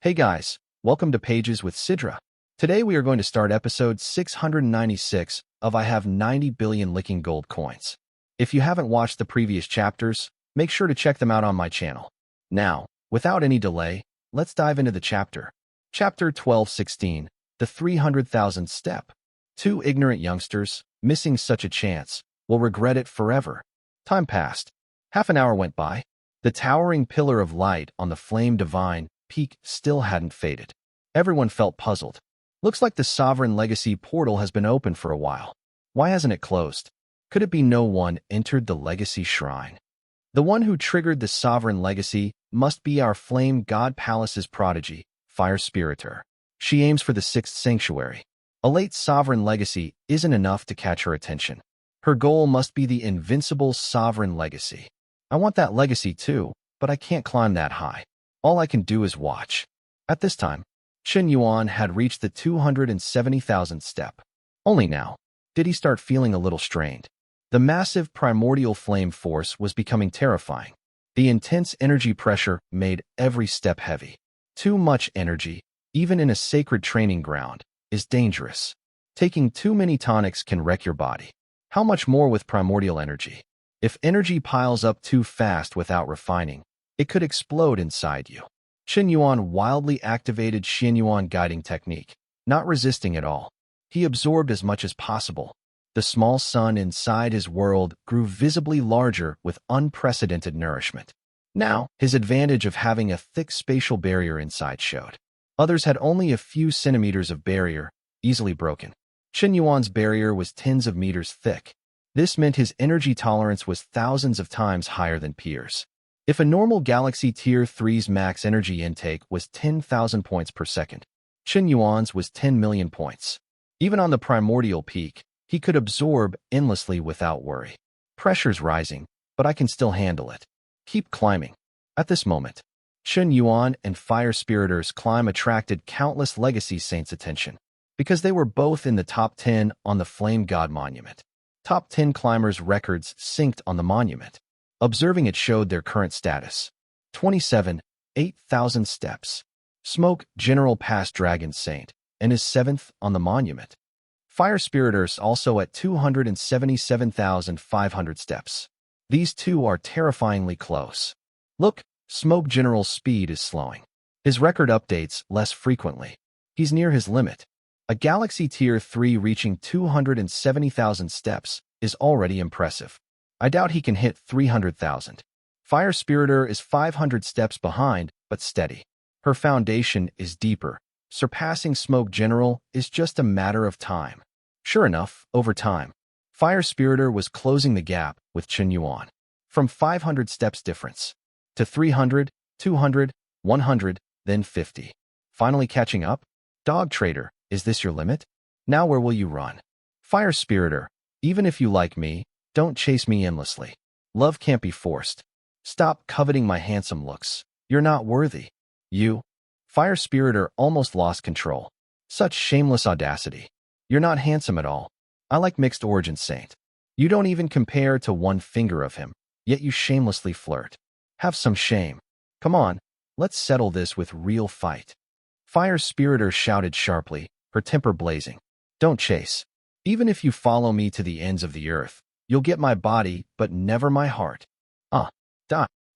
Hey guys, welcome to Pages with Sidra. Today we are going to start episode 696 of I Have 90 Billion Licking Gold Coins. If you haven't watched the previous chapters, make sure to check them out on my channel. Now, without any delay, let's dive into the chapter. Chapter 1216, The 300,000th Step. Two ignorant youngsters, missing such a chance, will regret it forever. Time passed. Half an hour went by. The towering pillar of light on the flame divine peak still hadn't faded. Everyone felt puzzled. Looks like the Sovereign Legacy portal has been open for a while. Why hasn't it closed? Could it be no one entered the Legacy Shrine? The one who triggered the Sovereign Legacy must be our Flame God Palace's prodigy, Fire Spiritor. She aims for the 6th Sanctuary. A late Sovereign Legacy isn't enough to catch her attention. Her goal must be the invincible Sovereign Legacy. I want that legacy too, but I can't climb that high. All I can do is watch. At this time, Chen Yuan had reached the 270,000th step. Only now did he start feeling a little strained. The massive primordial flame force was becoming terrifying. The intense energy pressure made every step heavy. Too much energy, even in a sacred training ground, is dangerous. Taking too many tonics can wreck your body. How much more with primordial energy? If energy piles up too fast without refining, it could explode inside you. Chen Yuan wildly activated Qian Yuan guiding technique, not resisting at all. He absorbed as much as possible. The small sun inside his world grew visibly larger with unprecedented nourishment. Now, his advantage of having a thick spatial barrier inside showed. Others had only a few centimeters of barrier, easily broken. Chen Yuan's barrier was tens of meters thick. This meant his energy tolerance was thousands of times higher than peers. If a normal Galaxy Tier 3's max energy intake was 10,000 points per second, Chen Yuan's was 10 million points. Even on the primordial peak, he could absorb endlessly without worry. Pressure's rising, but I can still handle it. Keep climbing. At this moment, Chen Yuan and Fire Spiritor's climb attracted countless Legacy Saints' attention, because they were both in the top 10 on the Flame God Monument. Top 10 climbers' records synced on the monument. Observing it showed their current status. 27, 8,000 steps. Smoke General passed Dragon Saint and is 7th on the monument. Fire Spiritor's also at 277,500 steps. These two are terrifyingly close. Look, Smoke General's speed is slowing. His record updates less frequently. He's near his limit. A Galaxy Tier 3 reaching 270,000 steps is already impressive. I doubt he can hit 300,000. Fire Spiritor is 500 steps behind, but steady. Her foundation is deeper. Surpassing Smoke General is just a matter of time. Sure enough, over time, Fire Spiritor was closing the gap with Chen Yuan. From 500 steps difference to 300, 200, 100, then 50. Finally catching up? Dog Trader, is this your limit? Now where will you run? Fire Spiritor, even if you like me, don't chase me endlessly. Love can't be forced. Stop coveting my handsome looks. You're not worthy. You. Fire Spiritor almost lost control. Such shameless audacity. You're not handsome at all. I like Mixed Origin Saint. You don't even compare to one finger of him, yet you shamelessly flirt. Have some shame. Come on, let's settle this with real fight. Fire Spiritor shouted sharply, her temper blazing. Don't chase. Even if you follow me to the ends of the earth, you'll get my body, but never my heart.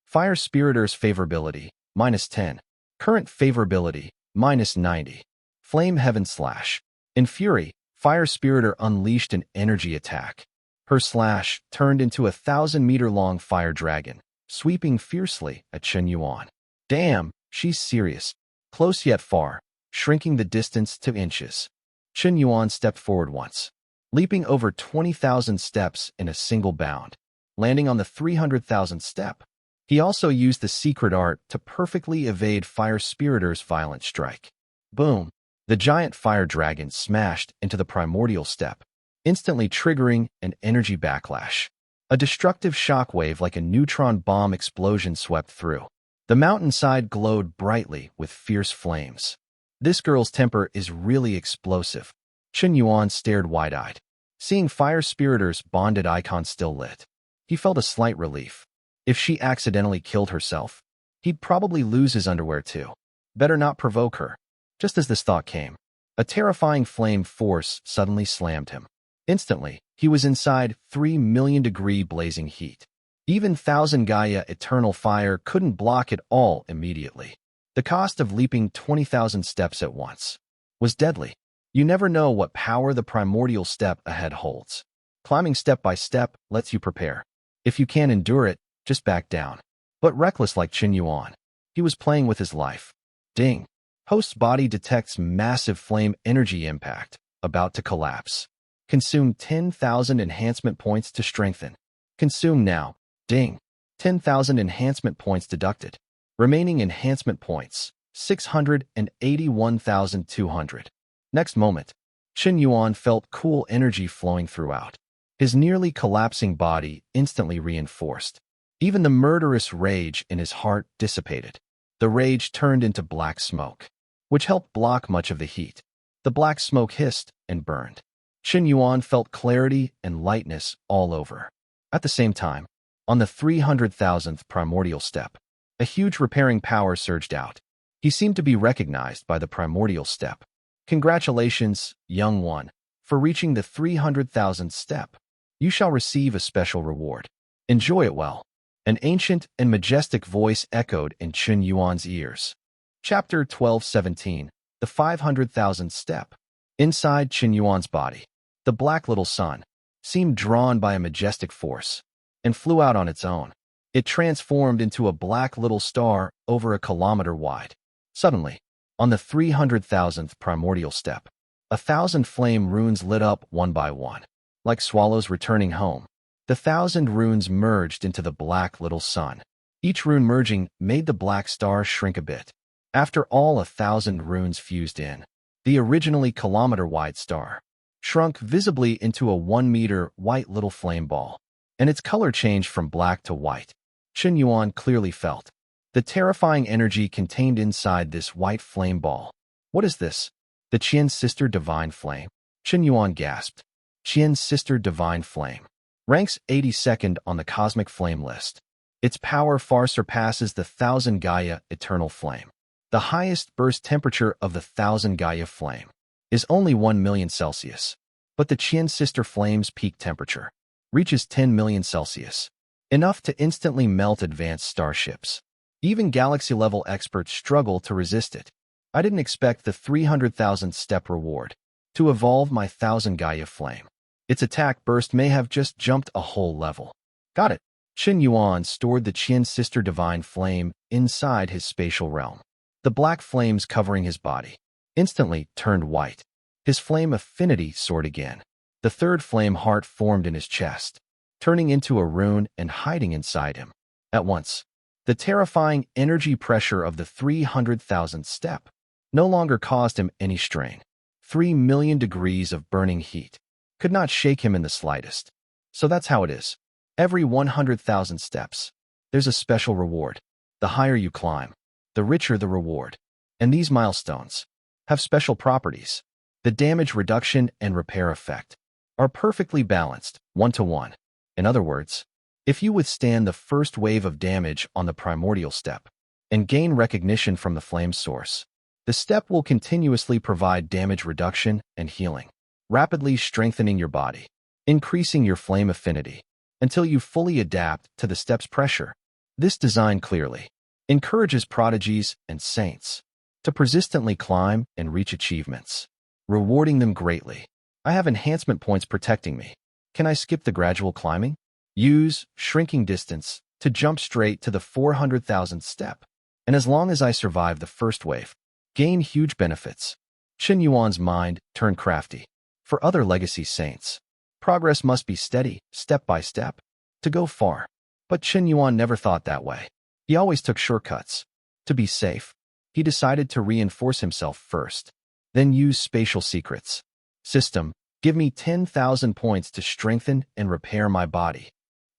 Fire Spiritor's favorability, -10. Current favorability, -90. Flame Heaven Slash. In fury, Fire Spiritor unleashed an energy attack. Her slash turned into a 1,000-meter-long fire dragon, sweeping fiercely at Chen Yuan. Damn, she's serious. Close yet far, shrinking the distance to inches. Chen Yuan stepped forward once, leaping over 20,000 steps in a single bound, landing on the 300,000th step. He also used the secret art to perfectly evade Fire Spiritor's violent strike. Boom! The giant fire dragon smashed into the primordial step, instantly triggering an energy backlash. A destructive shockwave like a neutron bomb explosion swept through. The mountainside glowed brightly with fierce flames. This girl's temper is really explosive. Chen Yuan stared wide-eyed, seeing Fire Spiritor's bonded icon still lit. He felt a slight relief. If she accidentally killed herself, he'd probably lose his underwear too. Better not provoke her. Just as this thought came, a terrifying flame force suddenly slammed him. Instantly, he was inside 3 million-degree blazing heat. Even 1,000 Gaia eternal fire couldn't block it all immediately. The cost of leaping 20,000 steps at once was deadly. You never know what power the primordial step ahead holds. Climbing step by step lets you prepare. If you can't endure it, just back down. But reckless like Chen Yuan, he was playing with his life. Ding. Host's body detects massive flame energy impact, about to collapse. Consume 10,000 enhancement points to strengthen. Consume now. Ding. 10,000 enhancement points deducted. Remaining enhancement points, 681,200. Next moment, Chen Yuan felt cool energy flowing throughout. His nearly collapsing body instantly reinforced. Even the murderous rage in his heart dissipated. The rage turned into black smoke, which helped block much of the heat. The black smoke hissed and burned. Chen Yuan felt clarity and lightness all over. At the same time, on the 300,000th primordial step, a huge repairing power surged out. He seemed to be recognized by the primordial step. Congratulations, young one, for reaching the 300,000th step. You shall receive a special reward. Enjoy it well. An ancient and majestic voice echoed in Chen Yuan's ears. Chapter 12:17, the 500,000th step. Inside Chen Yuan's body, the black little sun seemed drawn by a majestic force and flew out on its own. It transformed into a black little star over a kilometer wide. Suddenly, on the 300,000th primordial step, 1,000 flame runes lit up one by one. Like swallows returning home, the 1,000 runes merged into the black little sun. Each rune merging made the black star shrink a bit. After all 1,000 runes fused in, the originally kilometer-wide star shrunk visibly into a 1-meter white little flame ball, and its color changed from black to white. Chen Yuan clearly felt the terrifying energy contained inside this white flame ball. What is this? The Qian sister divine flame? Chen Yuan gasped. Qian's sister divine flame ranks 82nd on the cosmic flame list. Its power far surpasses the 1,000 Gaia eternal flame. The highest burst temperature of the 1,000 Gaia flame is only 1 million Celsius, but the Qian sister flame's peak temperature reaches 10 million Celsius, enough to instantly melt advanced starships. Even galaxy-level experts struggle to resist it. I didn't expect the 300,000th step reward to evolve my 1,000 Gaia flame. Its attack burst may have just jumped a whole level. Got it. Chen Yuan stored the Qian sister divine flame inside his spatial realm. The black flames covering his body instantly turned white. His flame affinity soared again. The third flame heart formed in his chest, turning into a rune and hiding inside him. At once, the terrifying energy pressure of the 300,000th step no longer caused him any strain. 3 million degrees of burning heat could not shake him in the slightest. So that's how it is. Every 100,000 steps, there's a special reward. The higher you climb, the richer the reward. And these milestones have special properties. The damage reduction and repair effect are perfectly balanced, 1-to-1. In other words, if you withstand the first wave of damage on the primordial step and gain recognition from the flame source, the step will continuously provide damage reduction and healing, rapidly strengthening your body, increasing your flame affinity, until you fully adapt to the step's pressure. This design clearly encourages prodigies and saints to persistently climb and reach achievements, rewarding them greatly. I have enhancement points protecting me. Can I skip the gradual climbing? Use shrinking distance to jump straight to the 400,000th step, and as long as I survive the first wave, gain huge benefits. Chen Yuan's mind turned crafty. For other legacy saints, progress must be steady, step by step, to go far. But Chen Yuan never thought that way. He always took shortcuts. To be safe, he decided to reinforce himself first, then use spatial secrets. System, give me 10,000 points to strengthen and repair my body.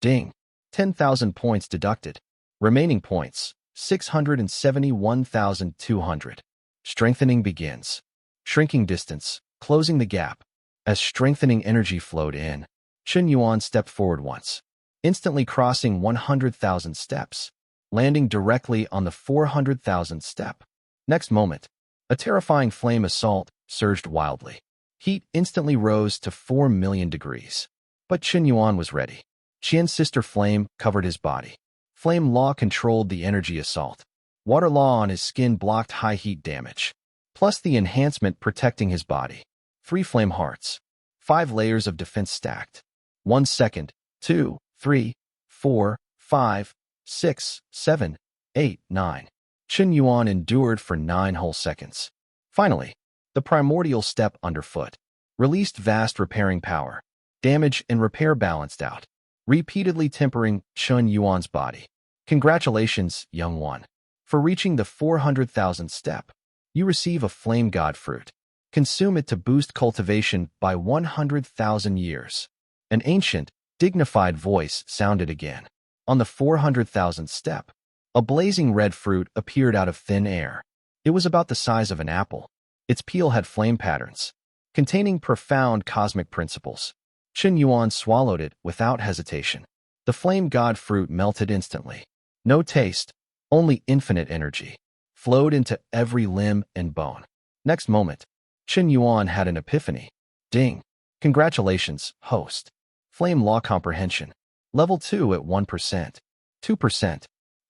Ding. 10,000 points deducted. Remaining points, 671,200. Strengthening begins. Shrinking distance, closing the gap. As strengthening energy flowed in, Chen Yuan stepped forward once, instantly crossing 100,000 steps, landing directly on the 400,000th step. Next moment, a terrifying flame assault surged wildly. Heat instantly rose to 4 million degrees. But Chen Yuan was ready. Qian's sister flame covered his body. Flame law controlled the energy assault. Water law on his skin blocked high heat damage. Plus the enhancement protecting his body. 3 flame hearts. 5 layers of defense stacked. 1 second, 2, 3, 4, 5, 6, 7, 8, 9. Chen Yuan endured for 9 whole seconds. Finally, the primordial step underfoot. Released vast repairing power. Damage and repair balanced out, repeatedly tempering Chen Yuan's body. Congratulations, young one. For reaching the 400,000th step, you receive a flame god fruit. Consume it to boost cultivation by 100,000 years. An ancient, dignified voice sounded again. On the 400,000th step, a blazing red fruit appeared out of thin air. It was about the size of an apple. Its peel had flame patterns, containing profound cosmic principles. Chen Yuan swallowed it without hesitation. The flame god fruit melted instantly. No taste, only infinite energy, flowed into every limb and bone. Next moment, Chen Yuan had an epiphany. Ding! Congratulations, host. Flame law comprehension. Level 2 at 1%, 2%,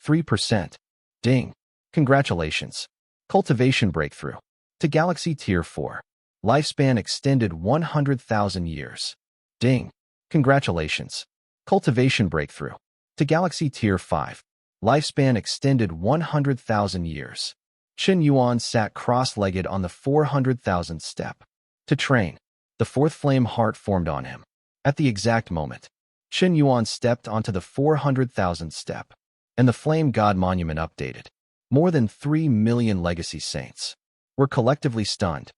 3%. Ding! Congratulations. Cultivation breakthrough. To Galaxy Tier 4. Lifespan extended 100,000 years. Ding! Congratulations. Cultivation breakthrough. To Galaxy Tier 5. Lifespan extended 100,000 years. Chen Yuan sat cross-legged on the 400,000th step. To train. The 4th flame heart formed on him. At the exact moment, Chen Yuan stepped onto the 400,000th step, and the flame god monument updated. More than 3 million legacy saints were collectively stunned.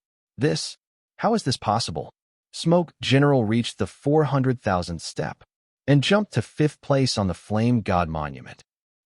How is this possible? Smoke General reached the 400,000th step and jumped to 5th place on the Flame God Monument.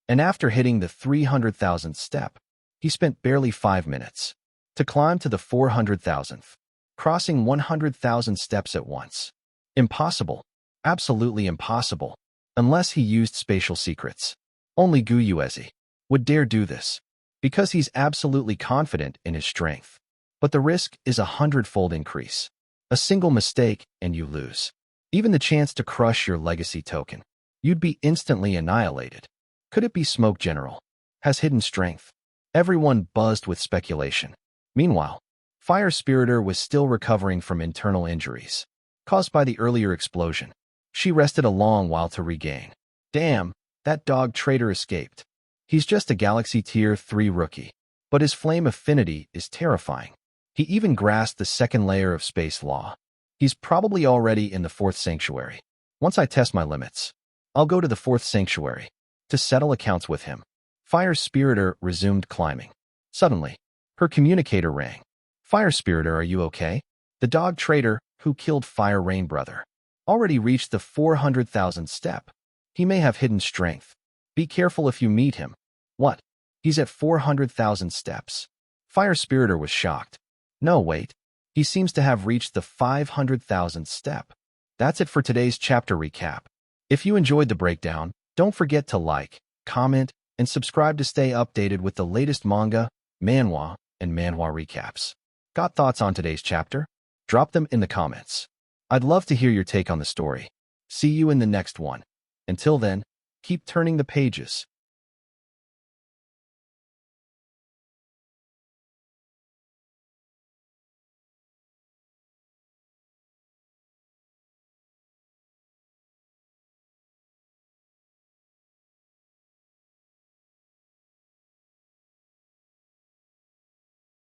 And after hitting the 300,000th step, he spent barely 5 minutes to climb to the 400,000th, crossing 100,000 steps at once. Impossible. Absolutely impossible. Unless he used spatial secrets. Only Gu Yuezi would dare do this, because he's absolutely confident in his strength. But the risk is a 100-fold increase. A single mistake and you lose. Even the chance to crush your legacy token. You'd be instantly annihilated. Could it be Smoke General? Has hidden strength? Everyone buzzed with speculation. Meanwhile, Fire Spiritor was still recovering from internal injuries caused by the earlier explosion. She rested a long while to regain. Damn, that dog traitor escaped. He's just a Galaxy Tier 3 rookie, but his flame affinity is terrifying. He even grasped the 2nd layer of space law. He's probably already in the 4th sanctuary. Once I test my limits, I'll go to the 4th sanctuary to settle accounts with him. Fire Spiritor resumed climbing. Suddenly, her communicator rang. Fire Spiritor, are you okay? The dog traitor who killed Fire Rain Brother already reached the 400,000th step. He may have hidden strength. Be careful if you meet him. What? He's at 400,000 steps. Fire Spiritor was shocked. No, wait. He seems to have reached the 500,000th step. That's it for today's chapter recap. If you enjoyed the breakdown, don't forget to like, comment, and subscribe to stay updated with the latest manga, manhwa, and manhwa recaps. Got thoughts on today's chapter? Drop them in the comments. I'd love to hear your take on the story. See you in the next one. Until then, keep turning the pages.